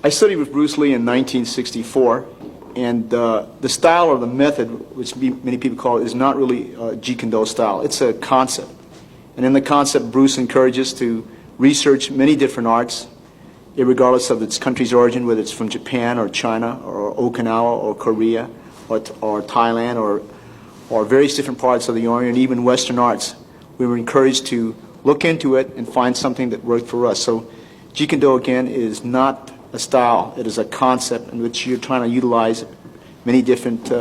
I studied with Bruce Lee in 1964, and the style or the method, which many people call it, is not really a Jeet Kune Do style. It's a concept. And in the concept, Bruce encourages to research many different arts, regardless of its country's origin, whether it's from Japan or China or Okinawa or Korea or Thailand or various different parts of the Orient, even Western arts. We were encouraged to look into it and find something that worked for us. So Jeet Kune Do, again, is not a style. It is a concept in which you're trying to utilize many different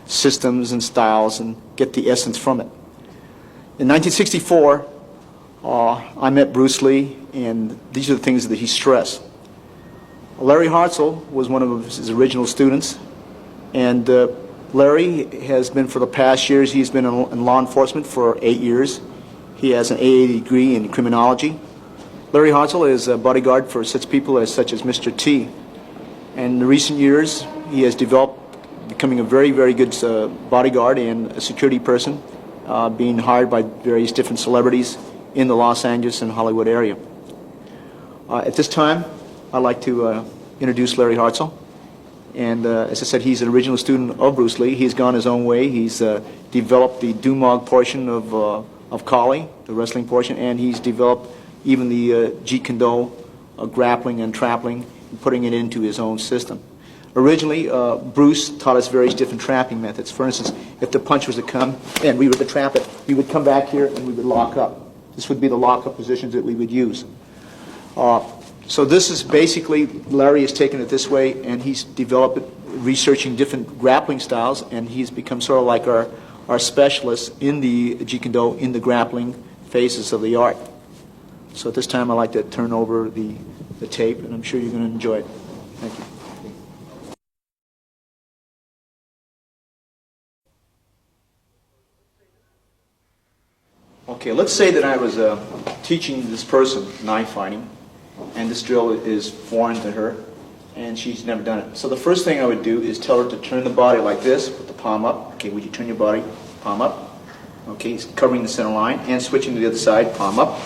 systems and styles and get the essence from it. In 1964, I met Bruce Lee, and these are the things that he stressed. Larry Hartzell was one of his original students, and Larry has been, for the past years, he's been in law enforcement for 8 years. He has an AA degree in criminology. Larry Hartzell is a bodyguard for such people such as Mr. T. And in recent years, he has developed, becoming a very, very good bodyguard and a security person, being hired by various different celebrities in the Los Angeles and Hollywood area. At this time, I'd like to introduce Larry Hartzell. And as I said, he's an original student of Bruce Lee. He's gone his own way. He's developed the Dumog portion of Kali, the wrestling portion, and he's developed even the Jeet Kune Do grappling and trappling, and putting it into his own system. Originally, Bruce taught us various different trapping methods. For instance, if the punch was to come and we were to trap it, we would come back here and we would lock up. This would be the lock-up positions that we would use. So this is basically, Larry has taken it this way, and he's developed it researching different grappling styles, and he's become sort of like our specialist in the Jeet Kune Do, in the grappling phases of the art. So at this time, I'd like to turn over the tape, and I'm sure you're going to enjoy it. Thank you. Okay, let's say that I was teaching this person knife fighting, and this drill is foreign to her, and she's never done it. So the first thing I would do is tell her to turn the body like this, put the palm up. Okay, would you turn your body, palm up? Okay, covering the center line, and switching to the other side, palm up.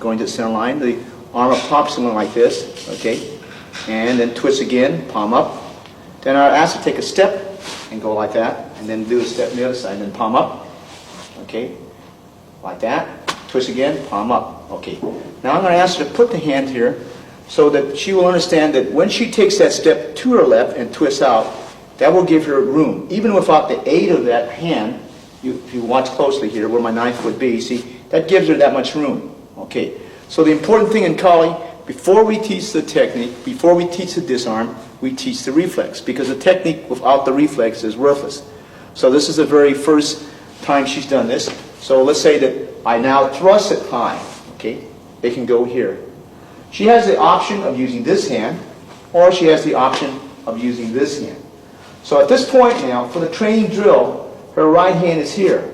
Going to the center line, the arm up top, something like this, okay? And then twist again, palm up. Then I ask her to take a step and go like that, and then do a step on the other side, and then palm up, okay? Like that. Twist again, palm up, okay. Now I'm going to ask her to put the hand here so that she will understand that when she takes that step to her left and twists out, that will give her room. Even without the aid of that hand, if you watch closely here where my knife would be, see, that gives her that much room. Okay, so the important thing in Kali, before we teach the technique, before we teach the disarm, we teach the reflex, because the technique without the reflex is worthless. So this is the very first time she's done this. So let's say that I now thrust it high. Okay, they can go here. She has the option of using this hand, or she has the option of using this hand. So at this point now, for the training drill, her right hand is here.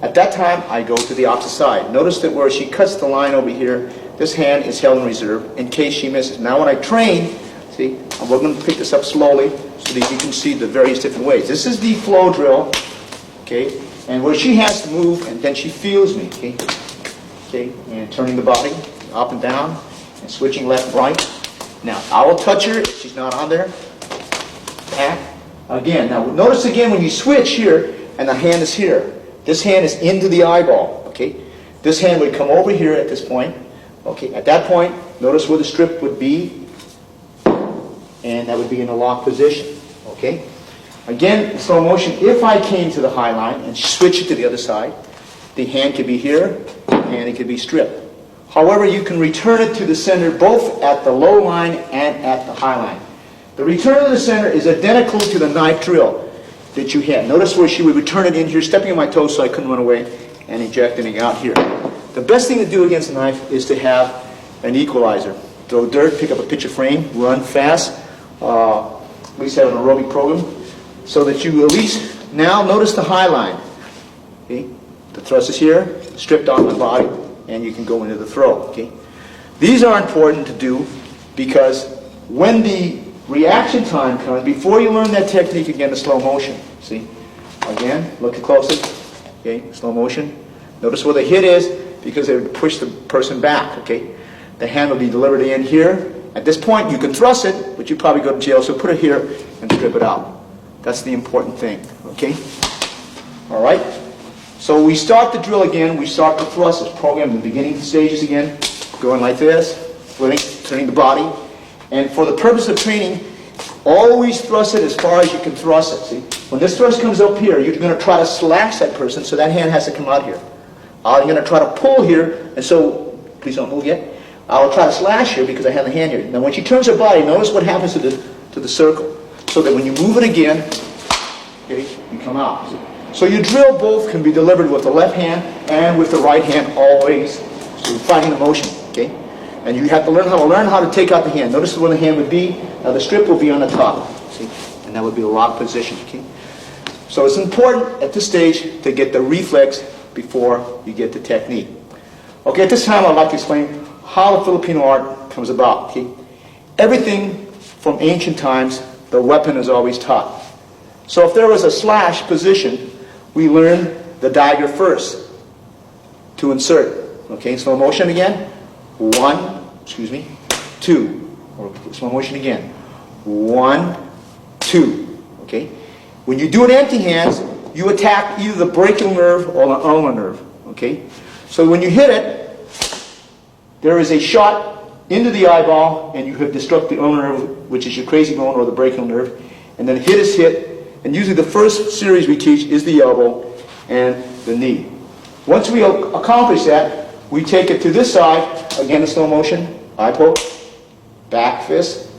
At that time, I go to the opposite side. Notice that where she cuts the line over here, this hand is held in reserve in case she misses. Now when I train, see, we're going to pick this up slowly so that you can see the various different ways. This is the flow drill, okay, and where she has to move, and then she feels me, okay, okay, and turning the body up and down, and switching left and right. Now, I will touch her if she's not on there. Back. Again, now notice again when you switch here, and the hand is here. This hand is into the eyeball, okay? This hand would come over here at this point. Okay, at that point, notice where the strip would be, and that would be in a lock position, okay? Again, in slow motion, if I came to the high line and switch it to the other side, the hand could be here, and it could be stripped. However, you can return it to the center both at the low line and at the high line. The return to the center is identical to the knife drill that you had. Notice where she would return it in here, stepping on my toes so I couldn't run away, and injecting it out here. The best thing to do against a knife is to have an equalizer. Throw dirt, pick up a picture frame, run fast, at least have an aerobic program, so that you at least, now notice the high line. Okay? The thrust is here, stripped off the body, and you can go into the throw. Okay? These are important to do because when the reaction time comes, before you learn that technique again, the slow motion. See? Again, look closely. Okay, slow motion. Notice where the hit is because they push the person back. Okay? The hand will be delivered in here, At this point, you can thrust it, but you probably go to jail, so put it here and strip it out. That's the important thing, okay? All right? So we start the drill again. We start the thrust, this program in the beginning stages again, going like this, flipping, turning the body. And for the purpose of training, always thrust it as far as you can thrust it, see? When this thrust comes up here, you're going to try to slash that person, so that hand has to come out here. I'm going to try to pull here, and so, please don't move yet. I'll try to slash here because I have the hand here. Now when she turns her body, notice what happens to the circle. So that when you move it again, okay, you come out. So your drill both can be delivered with the left hand and with the right hand always. So you're fighting the motion, okay? And you have to learn how to take out the hand. Notice where the hand would be. Now the strip will be on the top, see? And that would be the lock position, okay? So it's important at this stage to get the reflex before you get the technique. Okay, at this time I'd like to explain how the Filipino art comes about, okay? Everything from ancient times, the weapon is always taught. So if there was a slash position, we learn the dagger first to insert. Okay, slow motion again. 2. Or slow motion again. 1, 2. Okay? When you do it empty hands, you attack either the brachial nerve or the ulnar nerve. Okay? So when you hit it, there is a shot into the eyeball, and you have destructed the ulnar nerve, which is your crazy bone or the brachial nerve, and then hit is hit, and usually the first series we teach is the elbow and the knee. Once we accomplish that, we take it to this side, again in slow motion, eye poke, back fist,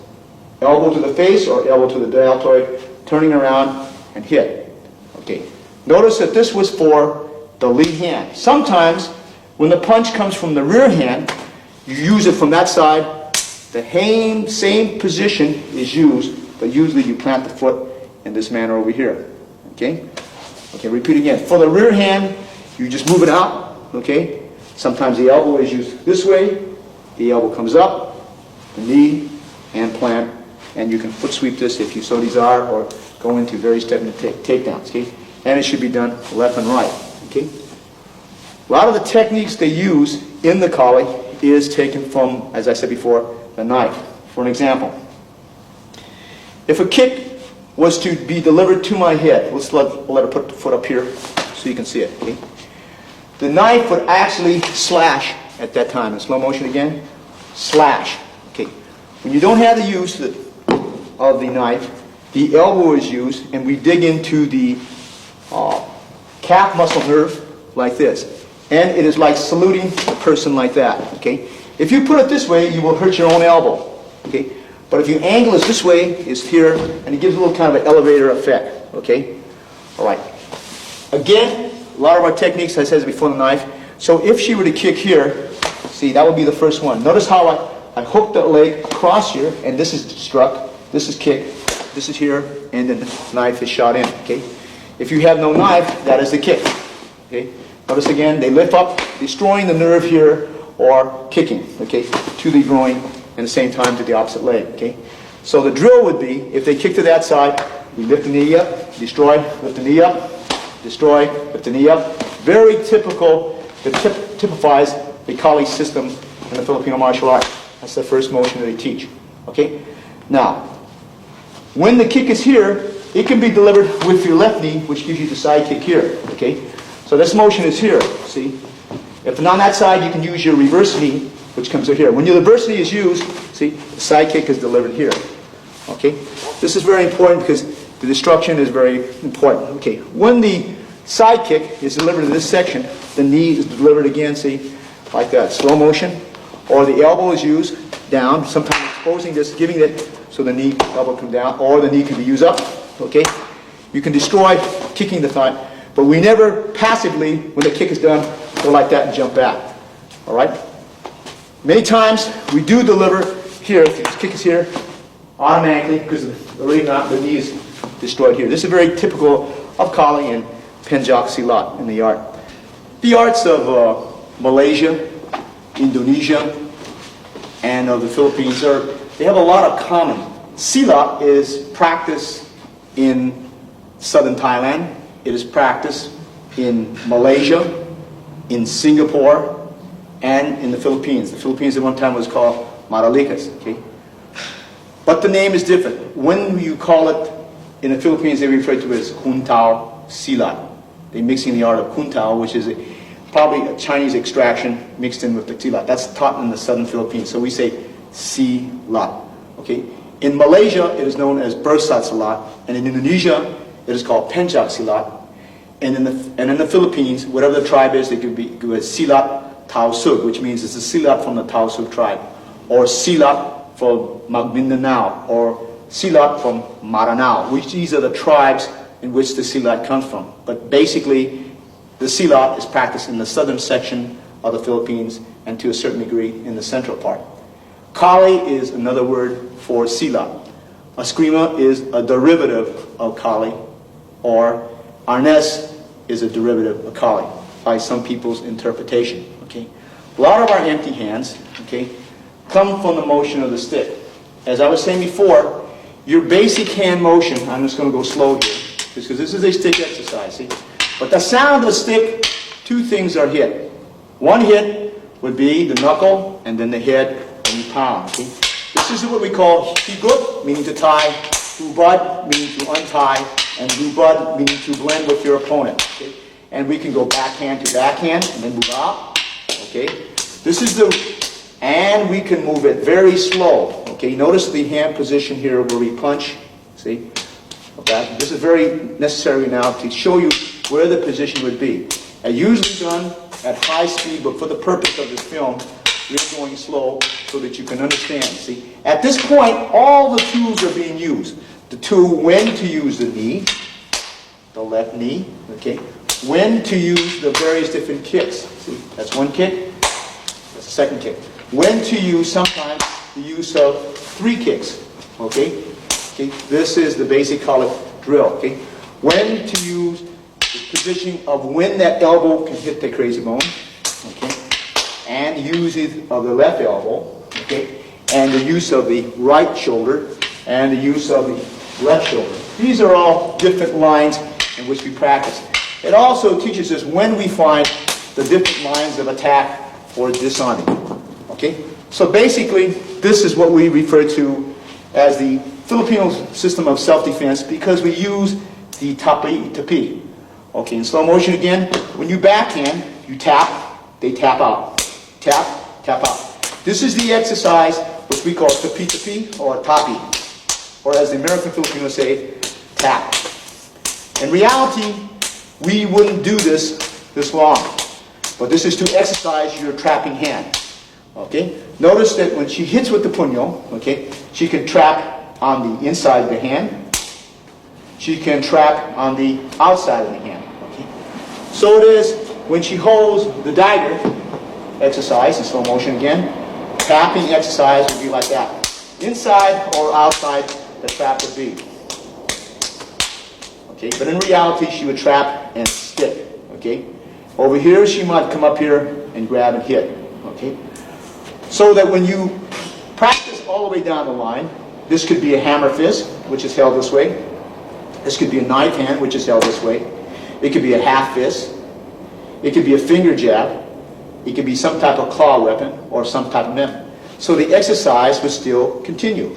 elbow to the face or elbow to the deltoid, turning around and hit. Okay. Notice that this was for the lead hand. Sometimes, when the punch comes from the rear hand, you use it from that side. The same position is used, but usually you plant the foot in this manner over here. Okay? Okay, repeat again. For the rear hand, you just move it out. Okay? Sometimes the elbow is used this way. The elbow comes up, the knee, and plant. And you can foot sweep this if you so desire, or go into various takedowns. Okay? And it should be done left and right. Okay? A lot of the techniques they use in the Kali is taken from, as I said before, the knife. For an example, if a kick was to be delivered to my head, let her put the foot up here so you can see it. Okay? The knife would actually slash at that time. In slow motion again, slash. Okay. When you don't have the use of the knife, the elbow is used, and we dig into the calf muscle nerve like this. And it is like saluting a person like that. Okay? If you put it this way, you will hurt your own elbow. Okay? But if you angle it this way, it's here, and it gives a little kind of an elevator effect. Okay? All right. Again, a lot of our techniques, as I said before, the knife. So if she were to kick here, see, that would be the first one. Notice how I hook the leg across here, and this is struck, this is kick, this is here, and then the knife is shot in. Okay? If you have no knife, that is the kick. Okay? Notice again, they lift up, destroying the nerve here, or kicking, okay, to the groin, and at the same time to the opposite leg, okay? So the drill would be, if they kick to that side, we lift the knee up, destroy, lift the knee up, destroy, lift the knee up. Very typical, that typifies the Kali system in the Filipino martial art. That's the first motion that they teach, okay? Now, when the kick is here, it can be delivered with your left knee, which gives you the side kick here, okay? So this motion is here, see? If on that side, you can use your reverse knee, which comes over here. When your reverse knee is used, see, the side kick is delivered here. Okay? This is very important because the destruction is very important. Okay, when the side kick is delivered in this section, the knee is delivered again, see, like that, slow motion. Or the elbow is used down, sometimes exposing this, giving it so the knee, elbow come down, or the knee can be used up. Okay? You can destroy kicking the thigh. But we never passively, when the kick is done, go like that and jump back. All right? Many times we do deliver here, if the kick is here, automatically, because the knee is destroyed here. This is very typical of Kali and Penjak Silat in the art. The arts of Malaysia, Indonesia, and of the Philippines, they have a lot of common. Silat is practiced in southern Thailand. It is practiced in Malaysia, in Singapore, and in the Philippines. The Philippines at one time was called Maralikas. Okay? But the name is different. When you call it, in the Philippines they refer to it as Kung Tao Silat. They're mixing the art of Kung Tao, which is probably a Chinese extraction mixed in with the Silat. That's taught in the southern Philippines. So we say Silat. Okay? In Malaysia, it is known as Bersat Silat. And in Indonesia, it is called Pencak Silat. And in the Philippines, whatever the tribe is, they could be Silat Tausug, which means it's a Silat from the Tausug tribe. Or Silat from Maguindanao. Or Silat from Maranao, which these are the tribes in which the Silat comes from. But basically, the Silat is practiced in the southern section of the Philippines and to a certain degree in the central part. Kali is another word for Silat. Eskrima is a derivative of Kali, or Arnes is a derivative of Kali by some people's interpretation. Okay? A lot of our empty hands, okay, come from the motion of the stick. As I was saying before, your basic hand motion, I'm just going to go slow here, because this is a stick exercise, see? But the sound of the stick, two things are hit. One hit would be the knuckle, and then the head, and you pound, see? This is what we call higut, meaning to tie, hubad, meaning to untie, and rubad, meaning to blend with your opponent. Okay? And we can go backhand to backhand, and then move out. Okay? This is and we can move it very slow. Okay? Notice the hand position here where we punch. See? Okay? This is very necessary now to show you where the position would be. Usually done at high speed, but for the purpose of this film, we're going slow so that you can understand. See? At this point, all the tools are being used. The tool when to use the knee, the left knee, okay? When to use the various different kicks. See, that's one kick, that's the second kick. When to use sometimes the use of 3 kicks, okay? Okay, this is the basic collar drill, okay? When to use the position of when that elbow can hit the crazy bone, okay? And use it of the left elbow, okay? And the use of the right shoulder, and the use of the left shoulder. These are all different lines in which we practice. It also teaches us when we find the different lines of attack or disarming. Okay? So basically, this is what we refer to as the Filipino system of self-defense because we use the tapi. Okay, in slow motion again, when you backhand, you tap, they tap out. Tap, tap out. This is the exercise which we call tapi or tapi. Or as the American Filipinos say, tap. In reality, we wouldn't do this long. But this is to exercise your trapping hand. Okay? Notice that when she hits with the puño, okay, she can trap on the inside of the hand. She can trap on the outside of the hand. Okay? So it is when she holds the dagger exercise in slow motion again, tapping exercise would be like that. Inside or outside the trap would be. Okay, but in reality she would trap and stick. Okay? Over here she might come up here and grab and hit. Okay? So that when you practice all the way down the line, this could be a hammer fist, which is held this way. This could be a knife hand, which is held this way. It could be a half fist. It could be a finger jab. It could be some type of claw weapon or some type of method. So the exercise would still continue.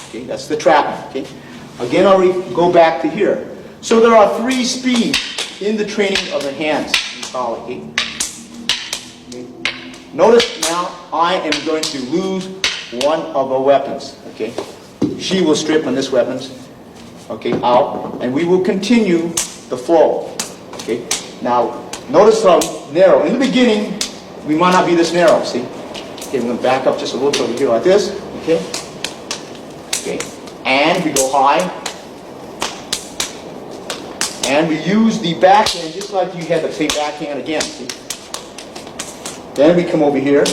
Okay, that's the trapping. Okay? Again, I'll go back to here. So there are 3 speeds in the training of the hands. Okay? Notice now I am going to lose one of the weapons. Okay? She will strip on this weapons. Okay, out, and we will continue the flow. Okay? Now, notice how narrow. In the beginning, we might not be this narrow. See? Okay, we're going to back up just a little bit over here like this. Okay? Okay, and we go high, and we use the backhand just like you had the same backhand again. See? Then we come over here,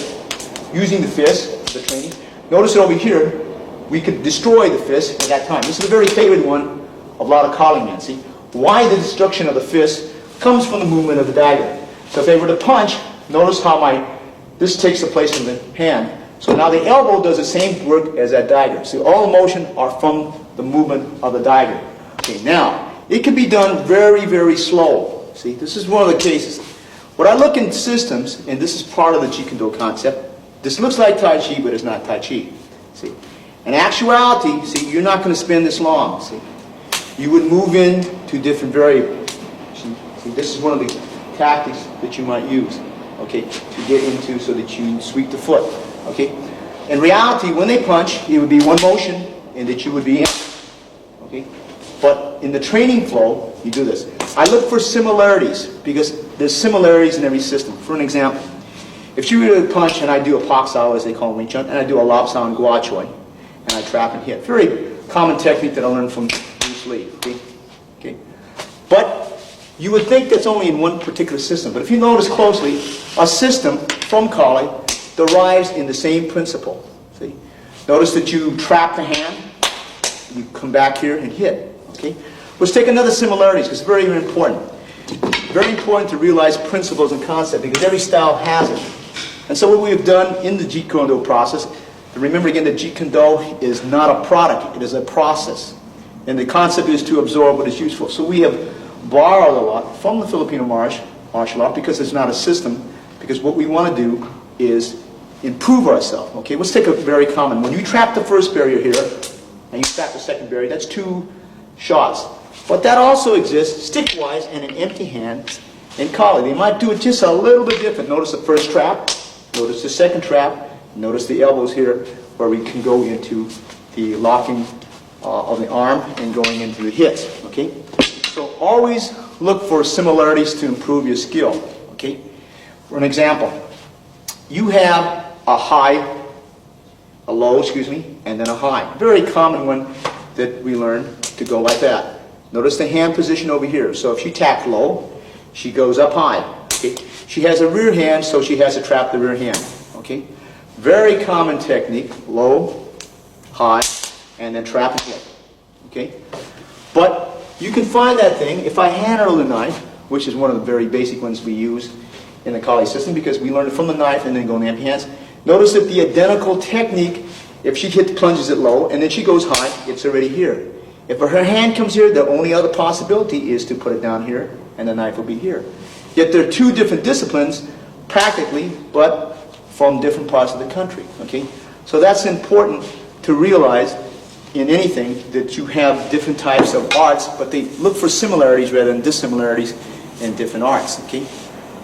using the fist, the training. Notice that over here, we could destroy the fist at that time. This is a very favorite one of a lot of calling men. See, why the destruction of the fist comes from the movement of the dagger. So if they were to punch, notice how this takes the place of the hand. So now the elbow does the same work as that dagger. See, all the motion are from the movement of the dagger. Okay, now, it can be done very, very slow. See, this is one of the cases. When I look in systems, and this is part of the Jeet Kune Do concept, This looks like Tai Chi, but it's not Tai Chi. See? In actuality, see, you're not going to spend this long. See? You would move in to different variables. See, this is one of the tactics that you might use, okay, to get into so that you sweep the foot, okay. In reality, when they punch, it would be one motion, and that you would be in, okay. But in the training flow, you do this. I look for similarities because there's similarities in every system. For an example, if you were to punch and I do a Pak Sao, as they call Wing Chun, and I do a Lap Sao and Gua Choi, and I trap and hit. Very common technique that I learned from Bruce Lee. Okay? But you would think that's only in one particular system. But if you notice closely, a system from Kali derives in the same principle. See? Notice that you trap the hand, you come back here and hit. Okay? Let's take another similarities because it's very, very important. Very important to realize principles and concepts because every style has it. And so what we have done in the Jeet Kune Do process, remember again that Jeet Kune Do is not a product, it is a process. And the concept is to absorb what is useful. So we have borrowed a lot from the Filipino martial art because it's not a system, because what we want to do is improve ourselves. Okay, let's take a very common. When you trap the first barrier here, and you trap the second barrier, that's 2 shots. But that also exists stick-wise and in empty hands in Kali. They might do it just a little bit different. Notice the first trap, notice the second trap, notice the elbows here where we can go into the locking of the arm and going into the hits. Okay? So always look for similarities to improve your skill. Okay? For an example, you have a high, a low, and then a high. Very common one that we learn to go like that. Notice the hand position over here. So if she taps low, she goes up high. Okay? She has a rear hand, so she has to trap the rear hand. Okay? Very common technique, low, high, and then trap and hit. Okay? But you can find that thing if I handle the knife, which is one of the very basic ones we use in the Kali system because we learn it from the knife and then go in the empty hands. Notice that the identical technique, if she plunges it low and then she goes high, it's already here. If her hand comes here, the only other possibility is to put it down here and the knife will be here. Yet there are 2 different disciplines, practically, but from different parts of the country. Okay? So that's important to realize in anything that you have different types of arts, but they look for similarities rather than dissimilarities in different arts. Okay?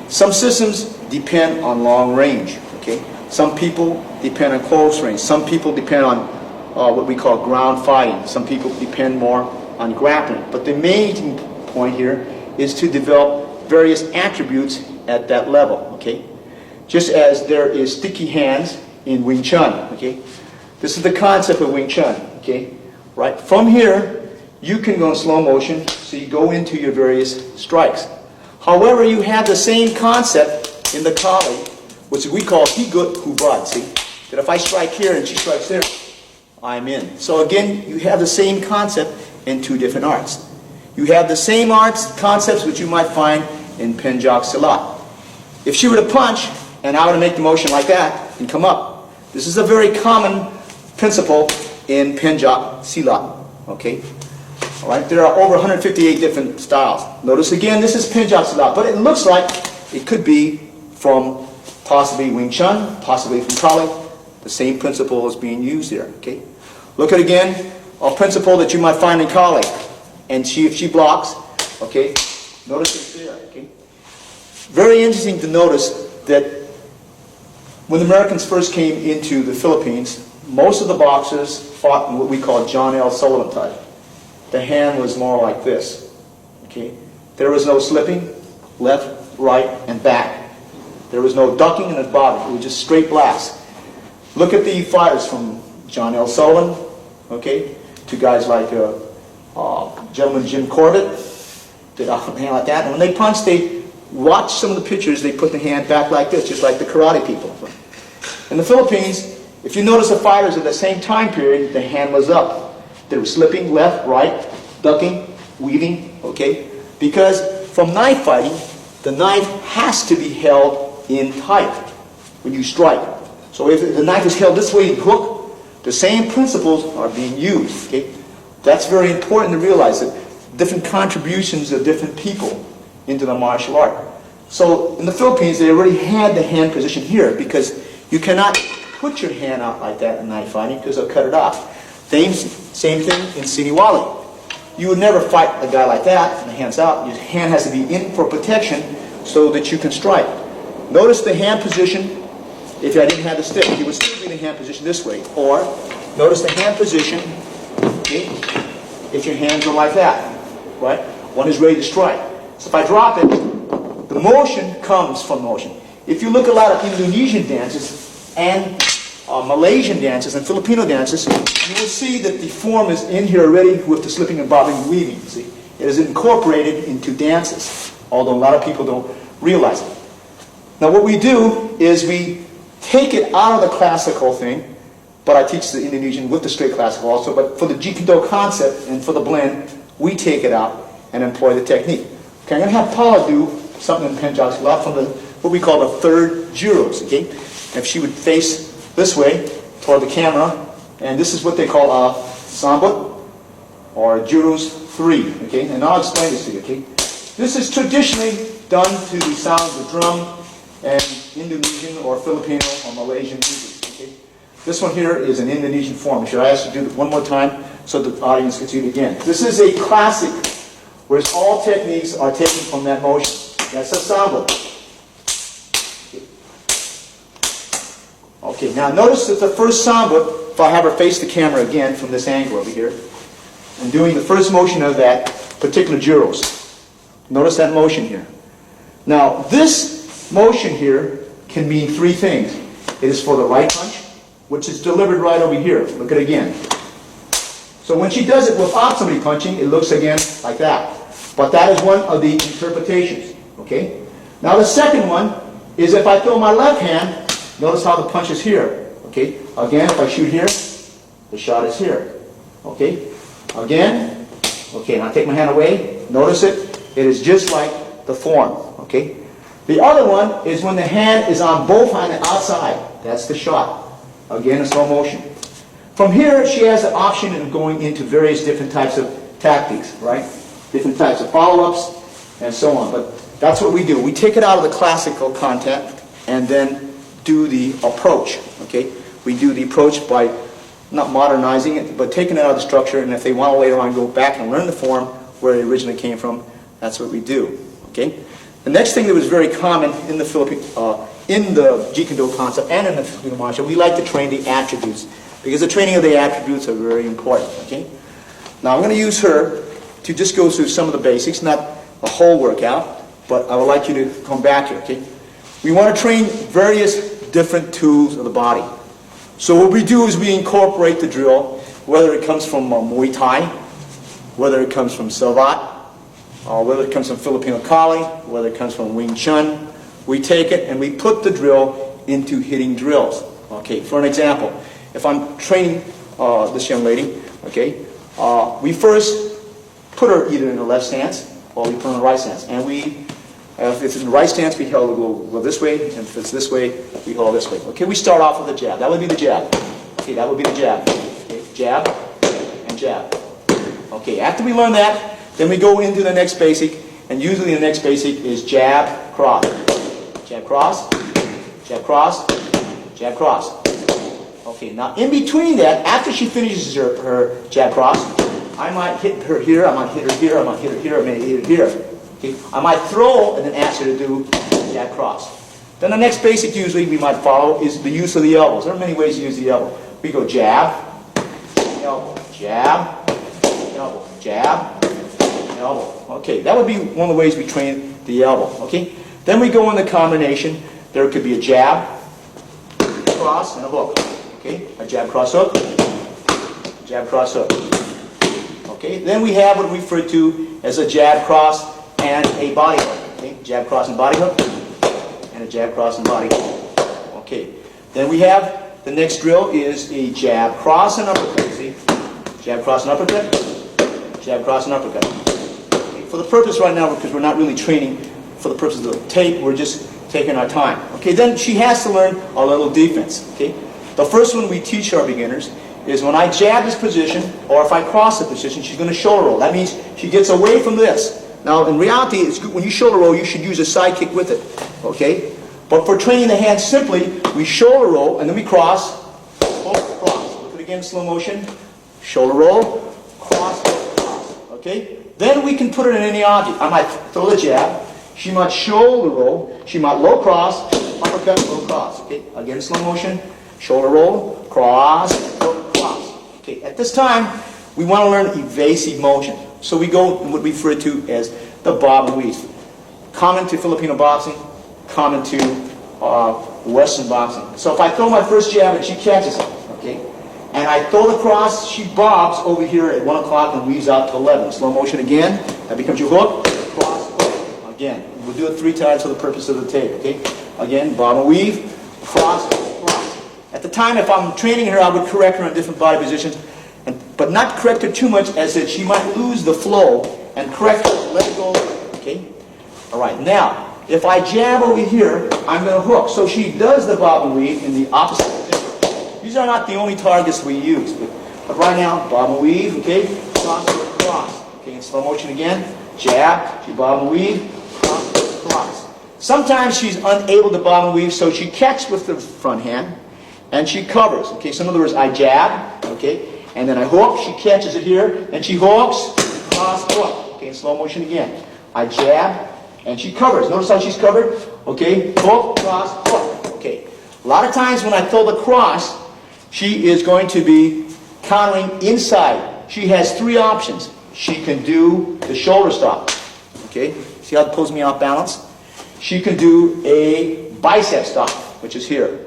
Some systems depend on long range. Okay? Some people depend on close range. Some people depend on what we call ground fighting. Some people depend more on grappling. But the main point here is to develop various attributes at that level. Okay? Just as there is sticky hands in Wing Chun. Okay? This is the concept of Wing Chun. Okay? Right? From here, you can go in slow motion, so you go into your various strikes. However, you have the same concept in the Kali, which we call Higut Hubad. See? That if I strike here and she strikes there, I'm in. So again, you have the same concept in 2 different arts. You have the same arts, concepts which you might find in Penjak Silat. If she were to punch, and I were to make the motion like that, and come up, this is a very common principle in Penjak Silat. Okay? Alright, there are over 158 different styles. Notice again, this is Penjak Silat, but it looks like it could be from possibly Wing Chun, possibly from Kali. The same principle is being used there. Okay? Look at again a principle that you might find in Kali. And if she blocks, okay, notice it's there. Okay? Very interesting to notice that when the Americans first came into the Philippines, most of the boxers fought in what we call John L. Sullivan type. The hand was more like this. Okay? There was no slipping, left, right, and back. There was no ducking in his body. It was just straight blasts. Look at the fighters from John L. Sullivan, okay, to guys like gentleman Jim Corbett, did a hand like that. And when they punch, they watch some of the pictures, they put the hand back like this, just like the karate people. In the Philippines, if you notice the fighters at the same time period, the hand was up. They were slipping left, right, ducking, weaving, okay? Because from knife fighting, the knife has to be held in tight when you strike. So if the knife is held this way and hook, the same principles are being used. Okay? That's very important to realize that different contributions of different people into the martial art. So in the Philippines, they already had the hand position here because You cannot put your hand out like that in knife fighting because they'll cut it off. Same thing in Siniwali. You would never fight a guy like that, and the hand's out. Your hand has to be in for protection so that you can strike. Notice the hand position. If I didn't have the stick, you would still be in the hand position this way. Or, notice the hand position, okay, if your hands are like that, right? One is ready to strike. So if I drop it, the motion comes from motion. If you look at a lot of Indonesian dances and Malaysian dances and Filipino dances, you will see that the form is in here already with the slipping and bobbing and weaving. See, it is incorporated into dances, although a lot of people don't realize it. Now what we do is we take it out of the classical thing, but I teach the Indonesian with the straight classical also, but for the Jeet Kune Do concept and for the blend, we take it out and employ the technique. Okay, I'm going to have Paula do something in Penjak Silat from what we call the third juros. Okay, if she would face this way toward the camera, and this is what they call a sambut or juros 3. Okay, and I'll explain this to you. Okay, this is traditionally done to the sound of the drum and Indonesian or Filipino or Malaysian music. Okay, this one here is an Indonesian form. Should I ask you to do it one more time so the audience can see it again? This is a classic, where all techniques are taken from that motion. That's a sambut. Okay, now notice that the first sambut, if I have her face the camera again from this angle over here, I'm doing the first motion of that particular gyros. Notice that motion here. Now, this motion here can mean three things. It is for the right punch, which is delivered right over here. Look at it again. So when she does it without somebody punching, it looks again like that. But that is one of the interpretations. Okay? Now the second one is if I throw my left hand, notice how the punch is here. Okay? Again, if I shoot here, the shot is here. Okay? Again. Okay, now take my hand away. Notice it. It is just like the form. Okay? The other one is when the hand is on both on the outside. That's the shot. Again, in slow motion. From here, she has the option of going into various different types of tactics, right? Different types of follow-ups and so on. But that's what we do. We take it out of the classical content and then do the approach. Okay? We do the approach by not modernizing it, but taking it out of the structure, and if they want to later on go back and learn the form where it originally came from, that's what we do. Okay? The next thing that was very common in the Jeet Kune Do concept and in the Filipino martial, we like to train the attributes, because the training of the attributes are very important. Okay? Now I'm going to use her to just go through some of the basics, not a whole workout, but I would like you to come back here. Okay? We want to train various different tools of the body. So what we do is we incorporate the drill, whether it comes from Muay Thai, whether it comes from Salvat, whether it comes from Filipino Kali, whether it comes from Wing Chun. We take it and we put the drill into hitting drills. Okay, for an example, if I'm training this young lady, okay, we first put her either in the left stance or we put her in the right stance. And if it's in the right stance, we go this way, and if it's this way, we hold this way. Okay, we start off with a jab. That would be the jab. Okay, that would be the jab. Okay, jab and jab. Okay, after we learn that, then we go into the next basic, and usually the next basic is jab, cross. Jab, cross, jab, cross, jab, cross. Okay, now in between that, after she finishes her jab, cross, I might hit her here, I might hit her here, I might hit her here, I might hit her here. Okay, I might throw and then ask her to do jab, cross. Then the next basic usually we might follow is the use of the elbows. There are many ways to use the elbow. We go jab, elbow, jab, elbow, jab, elbow. Okay, that would be one of the ways we train the elbow. Okay, then we go in the combination. There could be a jab, cross, and a hook. Okay, a jab, cross, hook, jab, cross, hook. Okay, then we have what we refer to as a jab, cross, and a body hook. Okay, jab, cross, and body hook, and a jab, cross, and body hook. Okay, then we have the next drill is a jab, cross, and uppercut. See, jab, cross, and uppercut, jab, cross, and uppercut. Okay, for the purpose right now, because we're not really training for the purpose of the tape, we're just taking our time. Okay, then she has to learn a little defense. Okay, the first one we teach our beginners is when I jab this position, or if I cross the position, she's going to shoulder roll. That means she gets away from this. Now, in reality, it's good when you shoulder roll, you should use a side kick with it. Okay? But for training the hands, simply, we shoulder roll, and then we cross, cross. Look at it again in slow motion. Shoulder roll, cross, cross. Okay? Then we can put it in any object. I might throw the jab. She might shoulder roll. She might low cross, uppercut, low cross. Okay? Again, slow motion. Shoulder roll, cross, cross. Okay? At this time, we want to learn evasive motion. So we go what we refer to as the bob and weave. Common to Filipino boxing, common to Western boxing. So if I throw my first jab and she catches it, okay, and I throw the cross, she bobs over here at 1 o'clock and weaves out to 11. Slow motion again. That becomes your hook. Cross, hook. Again. We'll do it 3 times for the purpose of the tape. Okay. Again, bob and weave. Cross, cross. At the time, if I'm training her, I would correct her in different body positions, but not correct her too much, as that she might lose the flow, and correct her. Let it go. Okay. All right. Now, if I jab over here, I'm going to hook. So she does the bob and weave in the opposite position. These are not the only targets we use. But right now, bob and weave, okay? Cross, cross. Okay, in slow motion again. Jab, she bob and weave, cross, cross. Sometimes she's unable to bob and weave, so she catches with the front hand, and she covers. Okay, so in other words, I jab, okay? And then I hook, she catches it here, and she hooks, cross, hook. Okay, in slow motion again. I jab, and she covers. Notice how she's covered? Okay, hook, cross, hook. Okay. A lot of times when I throw the cross, she is going to be countering inside. She has 3 options. She can do the shoulder stop. Okay, see how it pulls me off balance? She can do a bicep stop, which is here.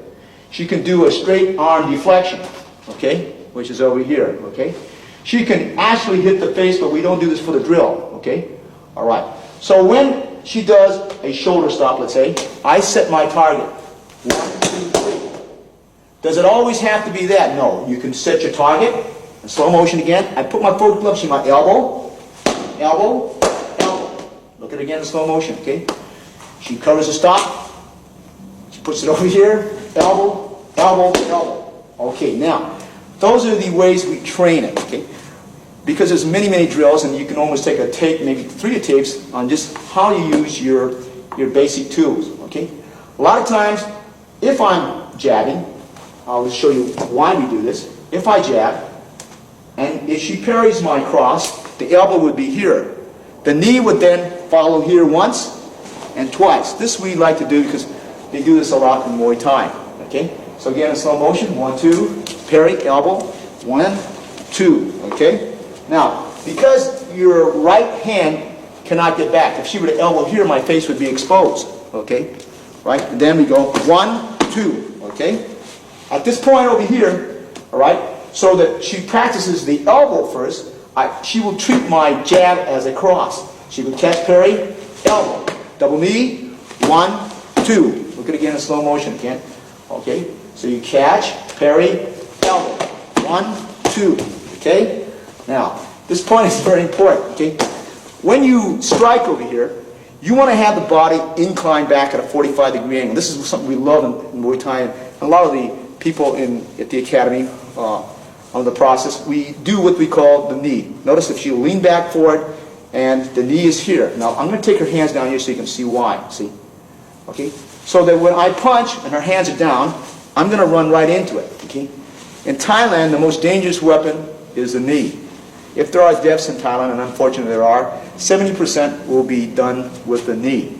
She can do a straight arm deflection, okay, which is over here, okay? She can actually hit the face, but we don't do this for the drill, okay? All right. So when she does a shoulder stop, let's say, I set my target. 1, 2, 3. Does it always have to be that? No. You can set your target. In slow motion again. I put my foot glove, see my elbow, elbow, elbow. Look at it again in slow motion, okay? She covers the stop. She puts it over here. Elbow, elbow, elbow. Okay, now, those are the ways we train it, okay? Because there's many, many drills, and you can almost take a tape, maybe 3 tapes, on just how you use your basic tools, okay? A lot of times, if I'm jabbing, I'll show you why we do this. If I jab, and if she parries my cross, the elbow would be here. The knee would then follow here once and twice. This we like to do because they do this a lot in Muay Thai, okay? So again, in slow motion, 1, 2, parry, elbow, 1, 2, okay? Now, because your right hand cannot get back, if she were to elbow here, my face would be exposed, okay? Right? And then we go 1, 2, okay? At this point over here, all right, so that she practices the elbow first, she will treat my jab as a cross. She would catch, parry, elbow, double knee, 1, 2. Look at it again in slow motion again, okay? So you catch, parry, elbow, 1, 2, okay? Now, this point is very important, okay? When you strike over here, you want to have the body inclined back at a 45-degree angle. This is something we love in Muay Thai. And a lot of the people at the academy on the process, we do what we call the knee. Notice if she lean back forward, and the knee is here. Now, I'm going to take her hands down here so you can see why. See? Okay? So that when I punch and her hands are down, I'm going to run right into it. Okay? In Thailand, the most dangerous weapon is the knee. If there are deaths in Thailand, and unfortunately there are, 70% will be done with the knee.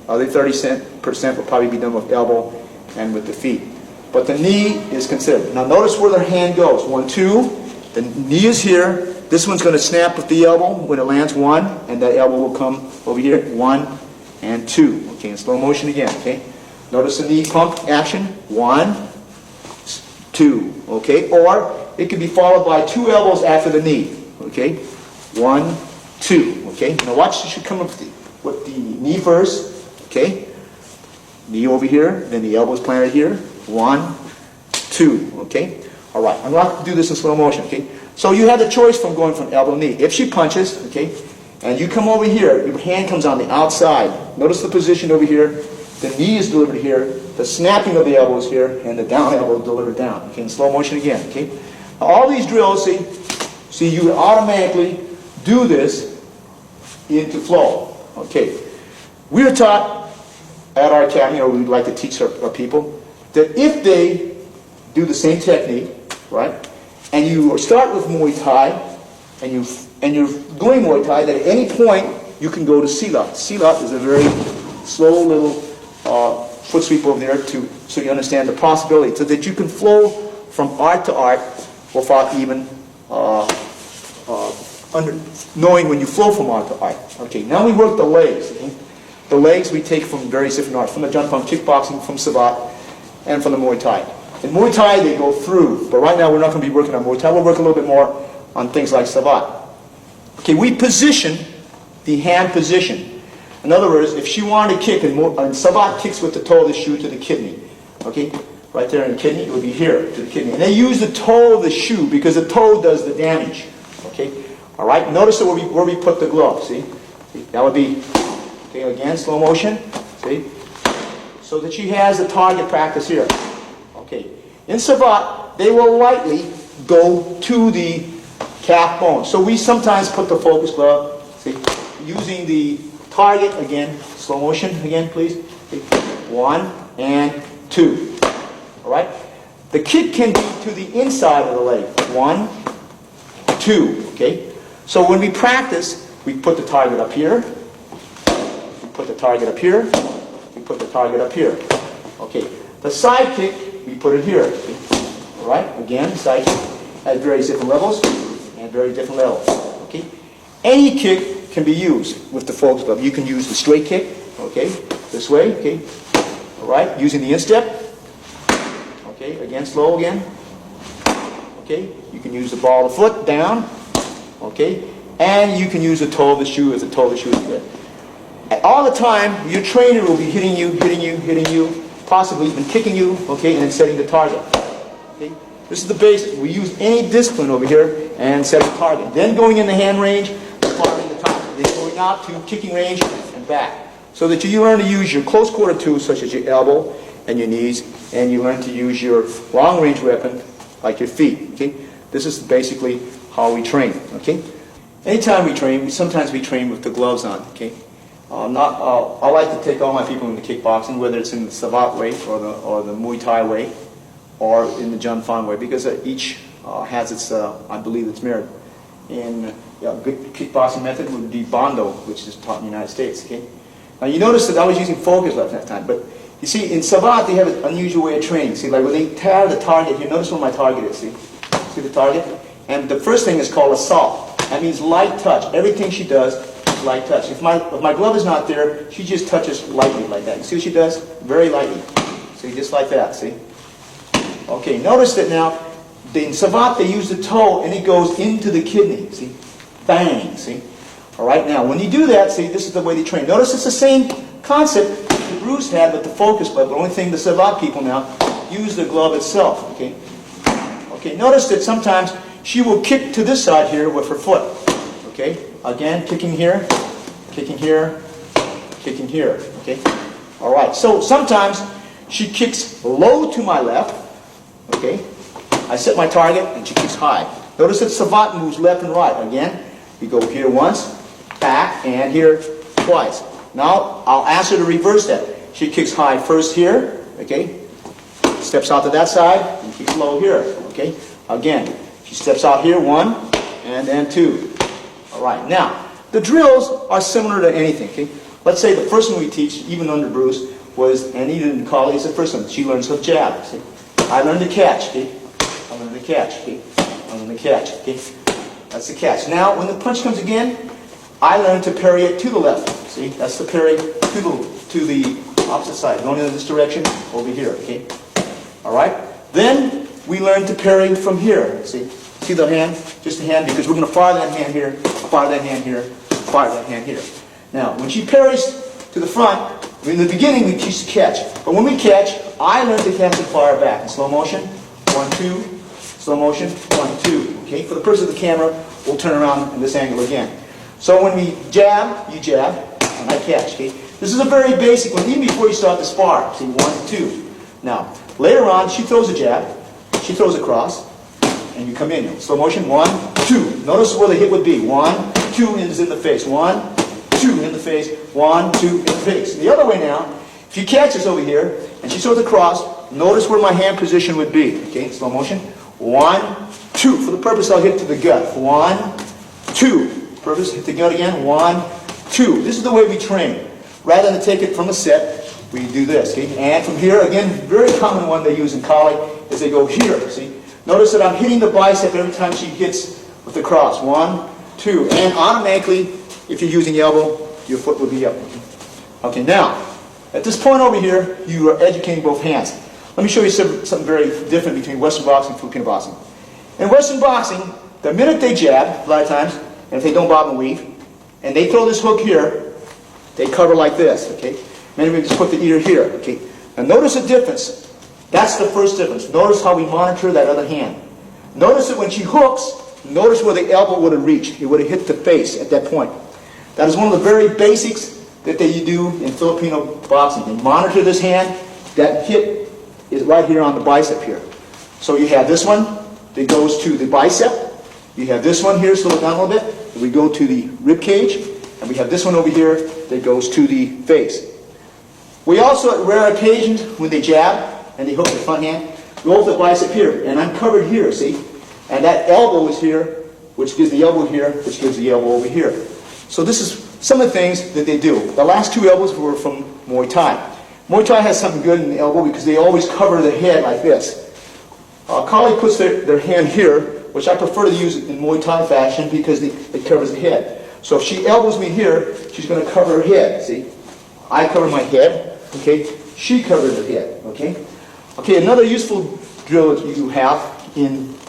The 30% will probably be done with elbow and with the feet. But the knee is considered. Now notice where the hand goes. 1, 2. The knee is here. This one's going to snap with the elbow when it lands 1, and that elbow will come over here. 1 and 2. Okay, in slow motion again. Okay. Notice the knee pump action. 1, 2. Okay, or it could be followed by 2 elbows after the knee. Okay, 1, 2. Okay, now watch. She should come up with the knee first. Okay, knee over here, then the elbows planted here. 1, 2. Okay, all right. I'm not going to do this in slow motion. Okay, so you have the choice from going from elbow to knee. If she punches, okay, and you come over here, your hand comes on the outside. Notice the position over here. The knee is delivered here. The snapping of the elbow is here, and the down elbow is delivered down. Okay, in slow motion again. Okay, now, all these drills, see, you would automatically do this into flow. Okay. We are taught at our academy, or we'd like to teach our people, that if they do the same technique, right, and you start with Muay Thai, and you're doing Muay Thai, that at any point you can go to Silat. Silat is a very slow little foot sweep over there, so you understand the possibility, so that you can flow from art to art without even knowing when you flow from art to art. Okay, now we work the legs. Okay? The legs we take from various different arts, from the Jump, from kickboxing, from Savat, and from the Muay Thai. In Muay Thai they go through, but right now we're not going to be working on Muay Thai. We'll work a little bit more on things like Savat. Okay, we position the hand position. In other words, if she wanted to kick, and Savat kicks with the toe of the shoe to the kidney. Okay, right there in the kidney, it would be here to the kidney. And they use the toe of the shoe because the toe does the damage. Okay, all right. Notice that where we put the glove. See, that would be. Okay, again, slow motion. See, so that she has the target practice here. Okay, in Savat, they will lightly go to the calf bone. So we sometimes put the focus glove. See, using the target again. Slow motion again, please. Okay. 1 and 2. All right. The kick can be to the inside of the leg. 1, 2. Okay. So when we practice, we put the target up here. We put the target up here. We put the target up here. Okay. The side kick, we put it here. See? All right. Again, side kick at various different levels and very different levels. Okay. Any kick can be used with the focus glove. You can use the straight kick. Okay. This way. Okay. All right. Using the instep. Okay, again, slow again. Okay, you can use the ball of the foot down. Okay, and you can use the toe of the shoe as the toe of the shoe is good. All the time, your trainer will be hitting you, possibly even kicking you, okay, and then setting the target. Okay, this is the basic. We use any discipline over here and set the target. Then going in the hand range, firing the target. Then going out to kicking range and back. So that you learn to use your close quarter tools, such as your elbow and your knees, and you learn to use your long-range weapon, like your feet. Okay, this is basically how we train. Okay, anytime we train, sometimes we train with the gloves on. Okay, I like to take all my people into kickboxing, whether it's in the Savat way or the Muay Thai way, or in the Jun Fan way, because each has its, I believe, its merit. And a good kickboxing method would be Bondo, which is taught in the United States. Okay, now you notice that I was using focus left that time, but you see, in Savat, they have an unusual way of training. See, like when they tear the target here, notice where my target is, see? See the target? And the first thing is called assault. That means light touch. Everything she does is light touch. If my glove is not there, she just touches lightly like that. You see what she does? Very lightly. See, just like that, see? Okay, notice that now, in Savat, they use the toe, and it goes into the kidney, see? Bang, see? All right, now, when you do that, see, this is the way they train. Notice it's the same concept the Bruce had with the focus glove. The only thing the Savat people now use the glove itself. Okay. Okay. Notice that sometimes she will kick to this side here with her foot. Okay. Again, kicking here, kicking here, kicking here. Okay. All right. So sometimes she kicks low to my left. Okay. I set my target and she kicks high. Notice that Savat moves left and right. Again, we go here once, back, and here twice. Now, I'll ask her to reverse that. She kicks high first here, okay? Steps out to that side, and kicks low here, okay? Again, she steps out here, 1, and then 2. All right, now, the drills are similar to anything, okay? Let's say the first one we teach, even under Bruce, was, and even in college, the first one, she learns to jab, see? I learned to catch, okay? I learned to catch, okay? I learned to catch, okay? That's the catch. Now, when the punch comes again, I learned to parry it to the left. See, that's the parry to the opposite side. Going in this direction, over here, okay? All right? Then, we learn to parry from here. See the hand? Just the hand, because we're going to fire that hand here, fire that hand here, fire that hand here. Now, when she parries to the front, in the beginning we teach to catch. But when we catch, I learn to catch and fire back. In slow motion, 1, 2, slow motion, 1, 2. Okay? For the purpose of the camera, we'll turn around in this angle again. So when we jab, you jab, and I catch. Okay? This is a very basic one, even before you start the spar. See, 1, 2. Now, later on, she throws a jab, she throws a cross, and you come in. Slow motion, 1, 2. Notice where the hit would be. 1, 2 is in the face. 1, 2 in the face. 1, 2 in the face. The other way now, She catches over here, and she throws across. Notice where my hand position would be. Okay, slow motion. 1, 2. For the purpose, I'll hit to the gut. 1, 2. Purpose, hit the gut again. 1, 2. This is the way we train. Rather than take it from a set, we do this. Okay? And from here, again, very common one they use in Kali is they go here. See? Notice that I'm hitting the bicep every time she hits with the cross. 1, 2. And automatically, if you're using the elbow, your foot will be up. Okay, now, at this point over here, you are educating both hands. Let me show you something very different between Western boxing and Filipino boxing. In Western boxing, the minute they jab, a lot of times, and if they don't bob and weave, and they throw this hook here, they cover like this, okay? Many of them just put the ear here, okay? Now notice the difference. That's the first difference. Notice how we monitor that other hand. Notice that when she hooks, notice where the elbow would have reached. It would have hit the face at that point. That is one of the very basics that they do in Filipino boxing. They monitor this hand. That hit is right here on the bicep here. So you have this one that goes to the bicep. You have this one here, slow it down a little bit. We go to the rib cage. And we have this one over here that goes to the face. We also, at rare occasions, when they jab and they hook the front hand, go over the bicep here. And I'm covered here, see? And that elbow is here, which gives the elbow here, which gives the elbow over here. So this is some of the things that they do. The last two elbows were from Muay Thai. Muay Thai has something good in the elbow because they always cover the head like this. Kali puts their hand here, which I prefer to use in Muay Thai fashion because it covers the head. So if she elbows me here, she's going to cover her head, see? I cover my head, okay? She covers her head, okay? Okay, another useful drill that you have,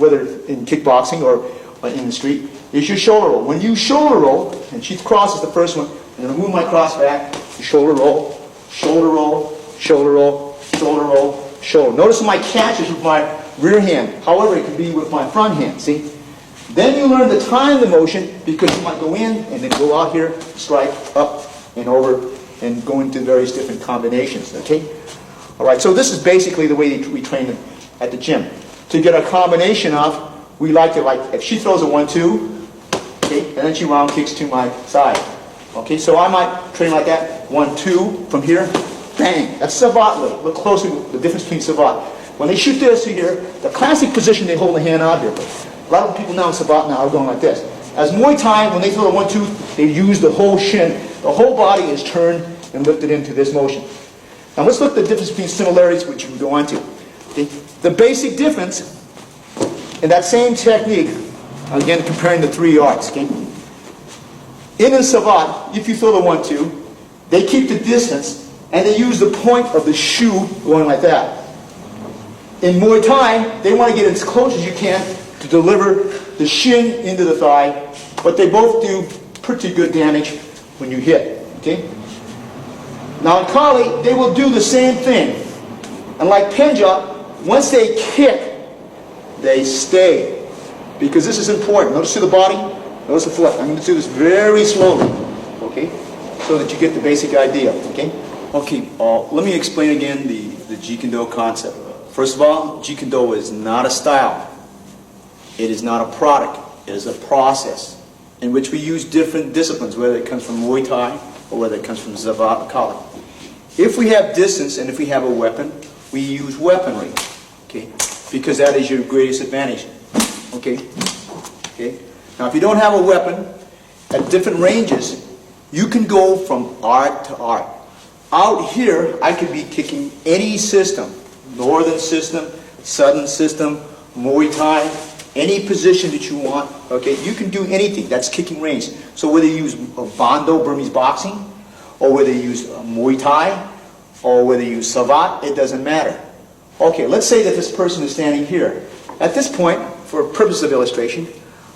whether in kickboxing or in the street, is your shoulder roll. When you shoulder roll, and she crosses the first one, I'm going to move my cross back, shoulder roll, shoulder roll, shoulder roll, shoulder roll, shoulder. Notice my catch is with my rear hand. However, it can be with my front hand, see? Then you learn to time the motion because you might go in and then go out here, strike up and over, and go into various different combinations, okay? All right, so this is basically the way we train them at the gym. To get a combination of, we like to, if she throws a 1-2, okay, and then she round kicks to my side. Okay, so I might train like that, 1-2 from here, bang. That's savat. Look closely at the difference between savat. When they shoot this here, the classic position, they hold the hand out here. A lot of people now in savat now are going like this. As Muay Thai, when they throw the 1-2, they use the whole shin. The whole body is turned and lifted into this motion. Now let's look at the difference between similarities, which we can go on to. Okay? The basic difference in that same technique, again comparing the three arts. Okay? In savat, if you throw the 1-2, they keep the distance and they use the point of the shoe going like that. In Muay Thai, they want to get as close as you can to deliver the shin into the thigh, but they both do pretty good damage when you hit. Okay? Now in Kali, they will do the same thing. And like Punjab, once they kick, they stay. Because this is important. Notice to the body, notice the foot. I'm going to do this very slowly, okay? So that you get the basic idea, okay? Okay, let me explain again the Jeet Kune Do concept. First of all, Jeet Kune Do is not a style. It is not a product. It is a process in which we use different disciplines, whether it comes from Muay Thai or whether it comes from Savat or Kali. If we have distance and if we have a weapon, we use weaponry, okay? Because that is your greatest advantage, okay? Okay. Now, if you don't have a weapon, at different ranges, you can go from art to art. Out here, I could be kicking any system, northern system, southern system, Muay Thai, any position that you want, okay? You can do anything. That's kicking range. So whether you use Bando, Burmese boxing, or whether you use Muay Thai, or whether you use Savat, it doesn't matter. Okay, let's say that this person is standing here. At this point, for purpose of illustration,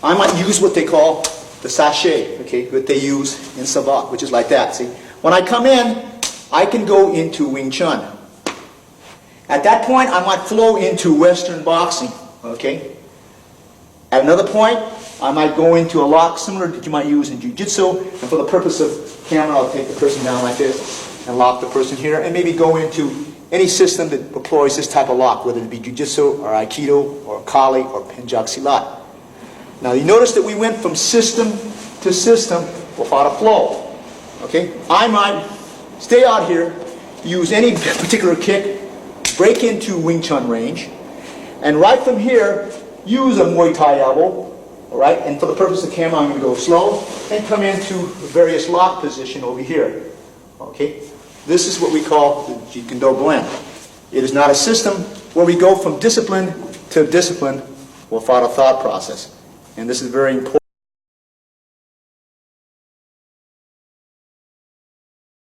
I might use what they call the sachet, okay, that they use in Savat, which is like that, see? When I come in, I can go into Wing Chun. At that point, I might flow into Western boxing, okay? At another point, I might go into a lock similar that you might use in Jiu-Jitsu, and for the purpose of camera, I'll take the person down like this and lock the person here, and maybe go into any system that employs this type of lock, whether it be Jiu-Jitsu or Aikido or Kali or Penjak Silat. Now you notice that we went from system to system without a flow. Okay? I might stay out here use any particular kick, break into Wing Chun range, and right from here, use a Muay Thai elbow, all right? And for the purpose of the camera, I'm going to go slow and come into various lock position over here, okay? This is what we call the Jeet Kune Do blend. It is not a system where we go from discipline to discipline without a thought process. And this is very important.